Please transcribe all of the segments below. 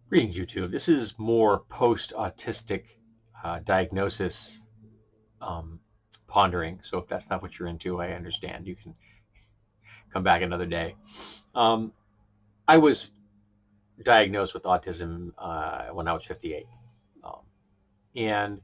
Greetings, YouTube. This is more post-autistic diagnosis um, pondering. So if that's not what you're into, I understand. You can come back another day. Um, I was diagnosed with autism when I was 58. Um, and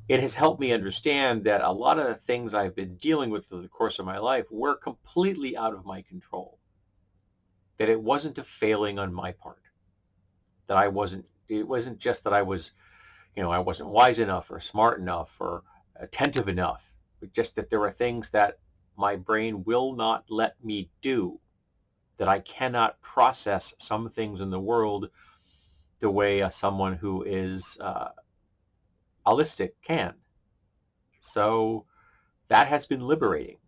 it has helped me understand that a lot of the things I've been dealing with through the course of my life were completely out of my control. That it wasn't a failing on my part. That it wasn't just that I wasn't wise enough or smart enough or attentive enough, but just that there are things that my brain will not let me do, that I cannot process some things in the world the way someone who is holistic can. So that has been liberating.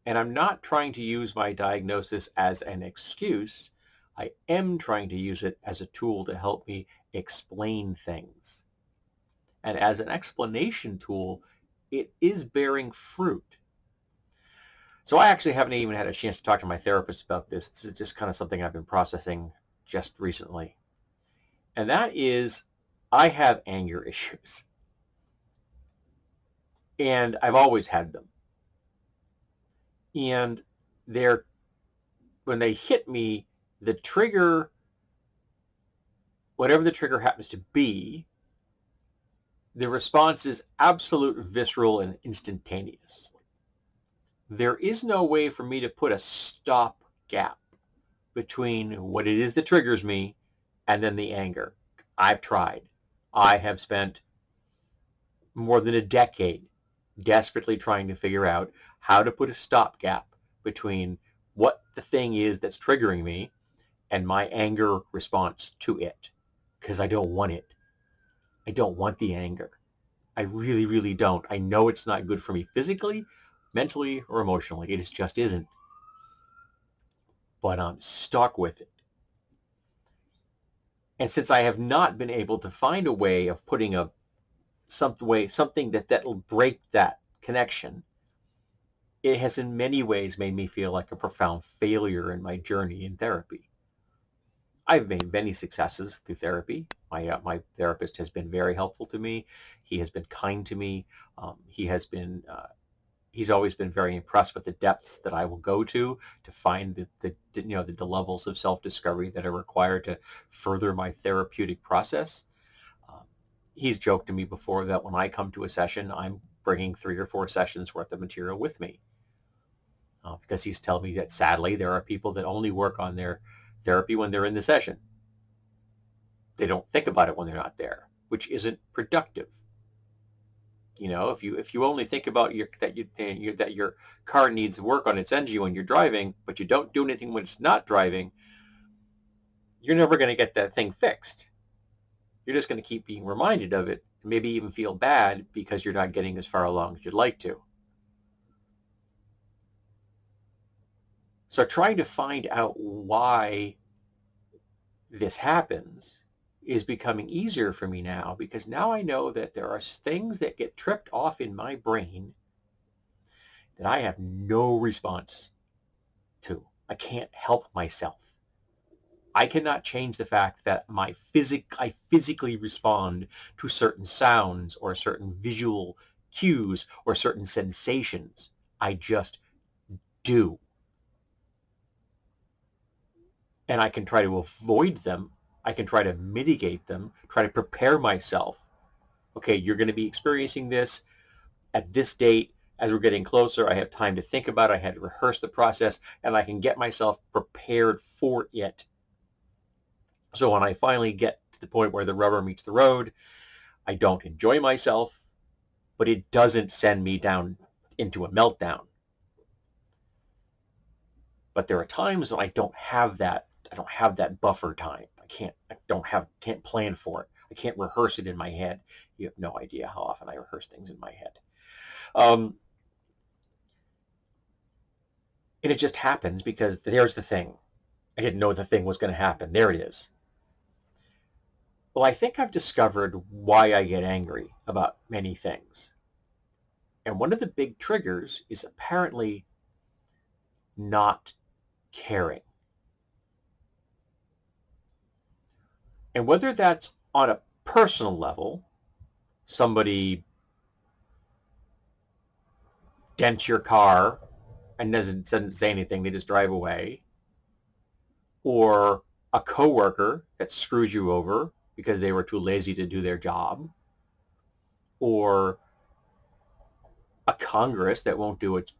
And I'm not trying to use my diagnosis as an excuse. I am trying to use it as a tool to help me explain things. And as an explanation tool, it is bearing fruit. So I actually haven't even had a chance to talk to my therapist about this. This is just kind of something I've been processing just recently. And that is, I have anger issues. And I've always had them. And they're, when they hit me, the trigger, whatever the trigger happens to be, the response is absolute, visceral, and instantaneous. There is no way for me to put a stop gap between what it is that triggers me and then the anger. I've tried. I have spent more than a decade desperately trying to figure out how to put a stopgap between what the thing is that's triggering me and my anger response to it, because I don't want it. I don't want the anger. I really, really don't. I know it's not good for me physically, mentally, or emotionally. It just isn't. But I'm stuck with it. And since I have not been able to find a way of putting something that'll break that connection, it has in many ways made me feel like a profound failure in my journey in therapy. I've made many successes through therapy. My therapist has been very helpful to me. He has been kind to me. He's always been very impressed with the depths that I will go to find the levels of self-discovery that are required to further my therapeutic process. Um, he's joked to me before that when I come to a session, I'm bringing 3 or 4 sessions worth of material with me, because he's telling me that sadly there are people that only work on their therapy when they're in the session. They don't think about it when they're not there, which isn't productive. If you only think about that your car needs work on its engine when you're driving, but you don't do anything when it's not driving, you're never going to get that thing fixed. You're just going to keep being reminded of it, and maybe even feel bad because you're not getting as far along as you'd like to. So trying to find out why this happens is becoming easier for me now, because now I know that there are things that get tripped off in my brain that I have no response to. I can't help myself. I cannot change the fact that I physically respond to certain sounds or certain visual cues or certain sensations. I just do. And I can try to avoid them. I can try to mitigate them, try to prepare myself. Okay, you're going to be experiencing this at this date. As we're getting closer, I have time to think about it. I had to rehearse the process, and I can get myself prepared for it. So when I finally get to the point where the rubber meets the road, I don't enjoy myself, but it doesn't send me down into a meltdown. But there are times when I don't have that. I don't have that buffer time. Can't plan for it. I can't rehearse it in my head. You have no idea how often I rehearse things in my head. Um, and it just happens because there's the thing. I didn't know the thing was going to happen. There it is. Well, I think I've discovered why I get angry about many things. And one of the big triggers is apparently not caring. And whether that's on a personal level, somebody dents your car and doesn't say anything, they just drive away, or a coworker that screws you over because they were too lazy to do their job, or a Congress that won't do its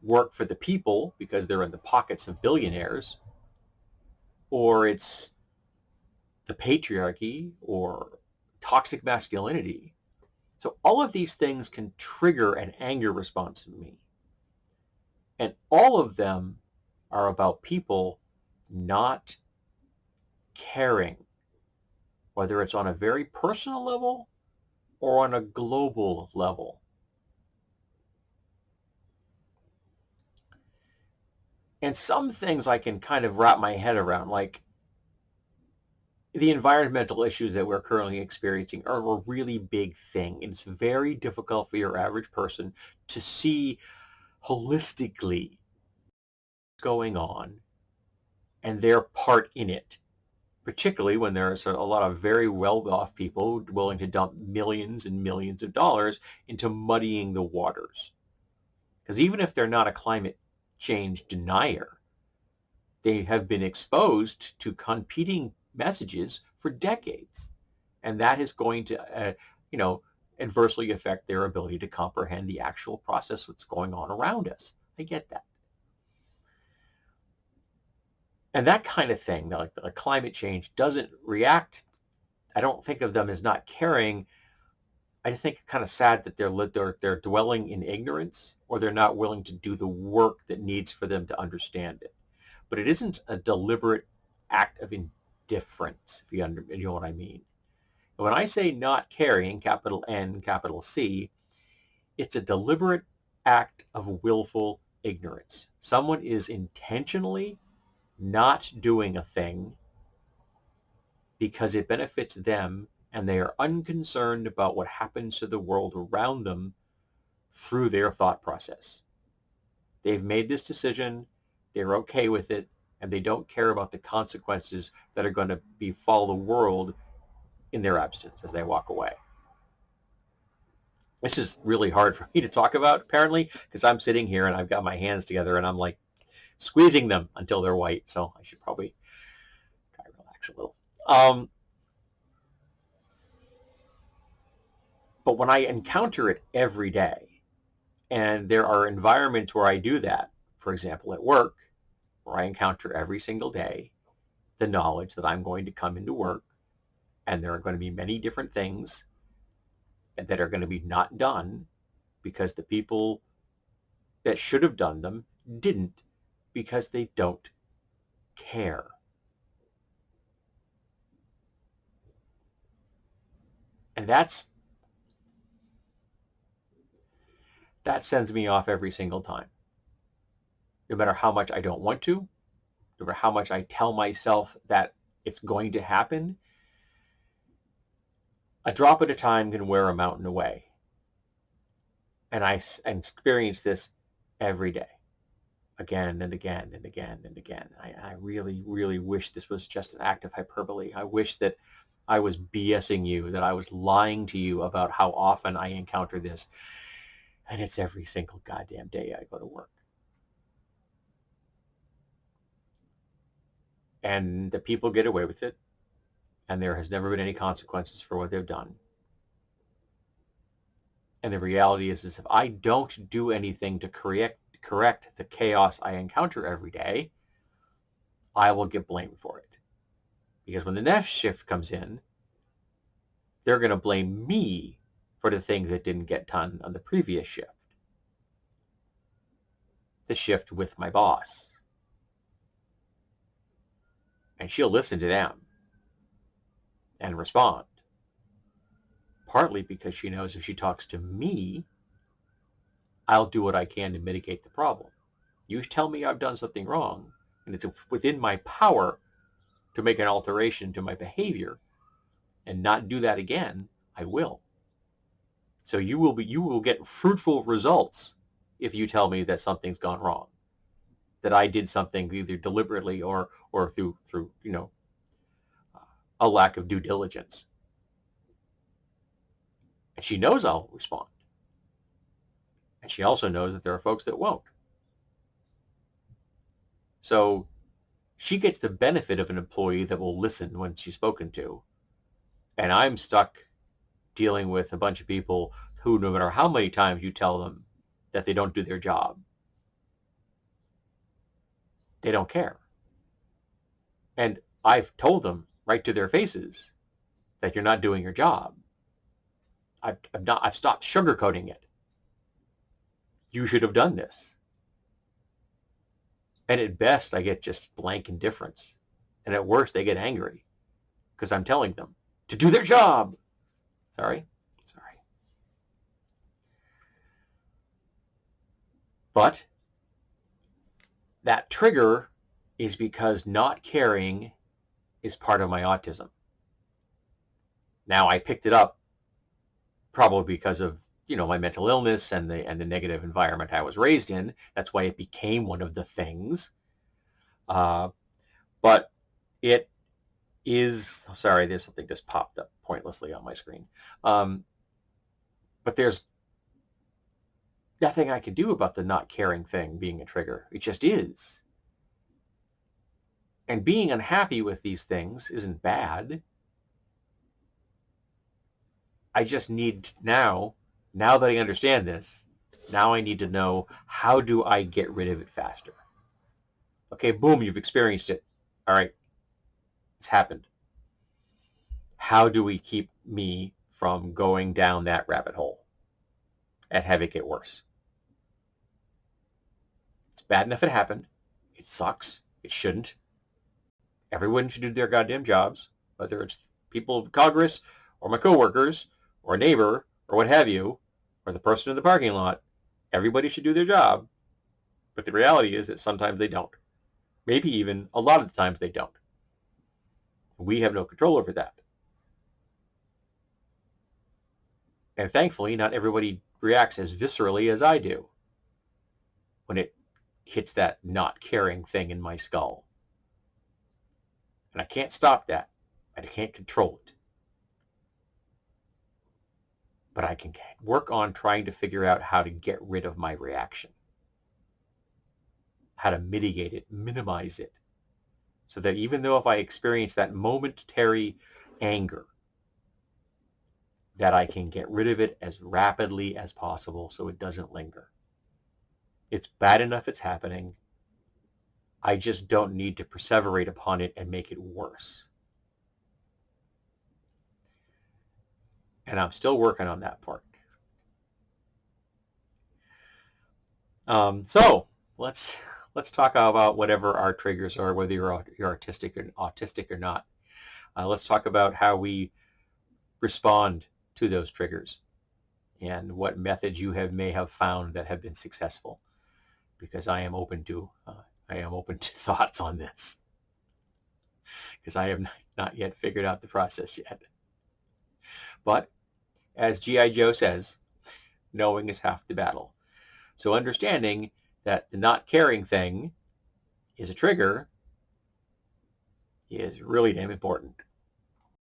work for the people because they're in the pockets of billionaires, or it's the patriarchy or toxic masculinity. So all of these things can trigger an anger response in me. And all of them are about people not caring, whether it's on a very personal level or on a global level. And some things I can kind of wrap my head around, like the environmental issues that we're currently experiencing are a really big thing. And it's very difficult for your average person to see holistically what's going on and their part in it, particularly when there's a lot of very well-off people willing to dump millions and millions of dollars into muddying the waters. Because even if they're not a climate change denier, they have been exposed to competing messages for decades. And that is going to, you know, adversely affect their ability to comprehend the actual process that's going on around us. I get that. And that kind of thing, like climate change, doesn't react. I don't think of them as not caring. I think it's kind of sad that they're dwelling in ignorance, or they're not willing to do the work that needs for them to understand it. But it isn't a deliberate act of indifference, if you know what I mean. And when I say not caring, capital N, capital C, it's a deliberate act of willful ignorance. Someone is intentionally not doing a thing because it benefits them, and they are unconcerned about what happens to the world around them through their thought process. They've made this decision, they're okay with it, and they don't care about the consequences that are going to befall the world in their absence as they walk away. This is really hard for me to talk about, apparently, because I'm sitting here and I've got my hands together and I'm like squeezing them until they're white. So I should probably try to relax a little. But when I encounter it every day, and there are environments where I do that, for example, at work, where I encounter every single day the knowledge that I'm going to come into work and there are going to be many different things that are going to be not done because the people that should have done them didn't, because they don't care. And that sends me off every single time. No matter how much I don't want to, no matter how much I tell myself that it's going to happen, a drop at a time can wear a mountain away. And I experience this every day, again and again and again and again. I really, really wish this was just an act of hyperbole. I wish that I was BSing you, that I was lying to you about how often I encounter this. And it's every single goddamn day I go to work. And the people get away with it, and there has never been any consequences for what they've done. And the reality is if I don't do anything to correct the chaos I encounter every day, I will get blamed for it. Because when the next shift comes in, they're going to blame me for the things that didn't get done on the previous shift. The shift with my boss. And she'll listen to them and respond. Partly because she knows if she talks to me, I'll do what I can to mitigate the problem. You tell me I've done something wrong, and it's within my power to make an alteration to my behavior and not do that again, I will. So you will get fruitful results if you tell me that something's gone wrong, that I did something either deliberately or through a lack of due diligence. And she knows I'll respond. And she also knows that there are folks that won't. So she gets the benefit of an employee that will listen when she's spoken to. And I'm stuck dealing with a bunch of people who, no matter how many times you tell them that they don't do their job, they don't care. And I've told them right to their faces that you're not doing your job. I've stopped sugarcoating it. You should have done this. And at best, I get just blank indifference. And at worst, they get angry because I'm telling them to do their job. Sorry. But that trigger is because not caring is part of my autism. Now, I picked it up probably because of my mental illness and the negative environment I was raised in. That's why it became one of the things. But it is, sorry, there's something just popped up pointlessly on my screen. But there's nothing I can do about the not caring thing being a trigger. It just is. And being unhappy with these things isn't bad. I just need now that I understand this, now I need to know, how do I get rid of it faster? Okay, boom, you've experienced it. All right, it's happened. How do we keep me from going down that rabbit hole and have it get worse? It's bad enough it happened. It sucks. It shouldn't. Everyone should do their goddamn jobs, whether it's people of Congress or my coworkers or a neighbor or what have you, or the person in the parking lot. Everybody should do their job. But the reality is that sometimes they don't. Maybe even a lot of the times they don't. We have no control over that. And thankfully, not everybody reacts as viscerally as I do when it hits that not caring thing in my skull. And I can't stop that. I can't control it. But I can work on trying to figure out how to get rid of my reaction. How to mitigate it, minimize it. So that even though if I experience that momentary anger, that I can get rid of it as rapidly as possible so it doesn't linger. It's bad enough it's happening. I just don't need to perseverate upon it and make it worse. And I'm still working on that part. So let's talk about whatever our triggers are, whether you're autistic or not. Let's talk about how we respond to those triggers and what methods you may have found that have been successful. Because I am open to thoughts on this, because I have not yet figured out the process yet. But as G.I. Joe says, knowing is half the battle. So understanding that the not caring thing is a trigger is really damn important.